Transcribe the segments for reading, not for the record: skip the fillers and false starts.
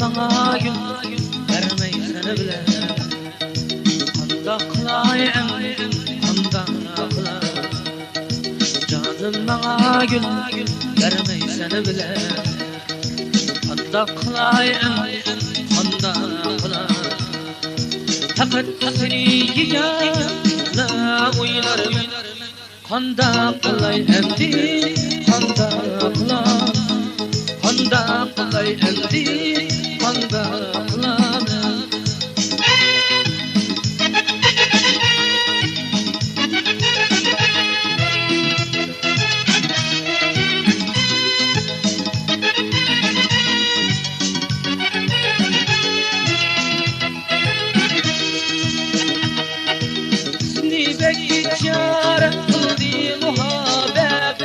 Bana gül vermey seni bile. Kanda kılayım, kanda kılayım. Canım bana gül vermey seni bile. Kanda kılayım, kanda kılayım. Fakat seni yiyana uylarım. Kanda kılayım di, kanda kılayım. Kanda kılayım di, kanda kılayım. Çare kıldı muhabbet,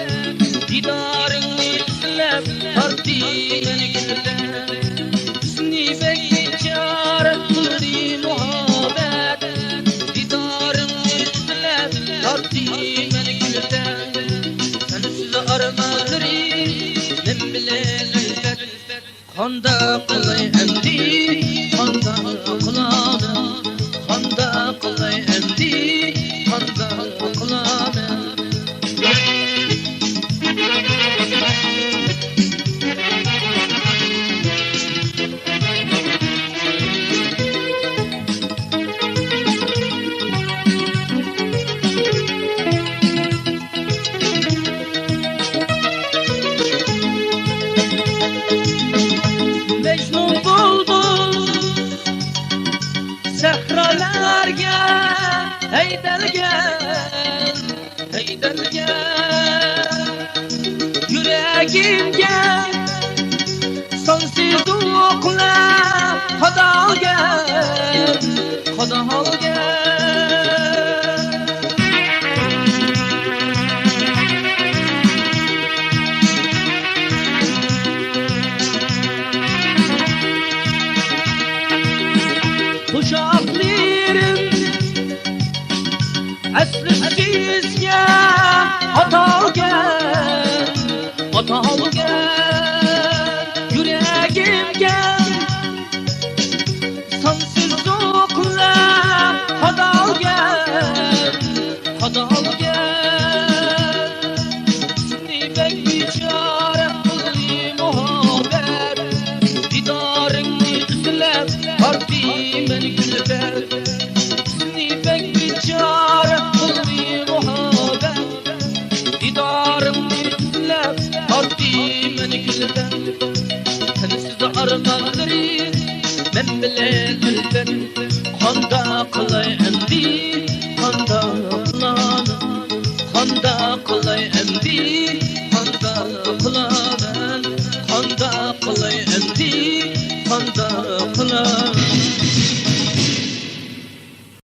didarını izlep tarttı beni gülden. Hüsnü bek çare kıldı muhabbet, didarını izlep tarttı beni gülden. Sensiz aramaları ben bile elbet, kanda kılayım di, kanda kılayım, kanda kılayım di, kanda kılayım. Mecnun buldum sehralarga, heydelge, heydelge. Yüreğimge sensiz okla, Xudoga, Xudoga. Uşaqlarım aslı sizge Xudoga, Xudoga. Yüreğimge sensiz okla, Xudoga, Xudoga. Hüsnü bek biçare kıldı muhabbet, didarını izlep tarttı beni gülden. Hüsnü bek biçare kıldı muhabbet, didarını izlep tarttı beni gülden. Sensiz aramaları ben bile elbet, kanda kılayım di, kanda kılayım, kanda kılayım di,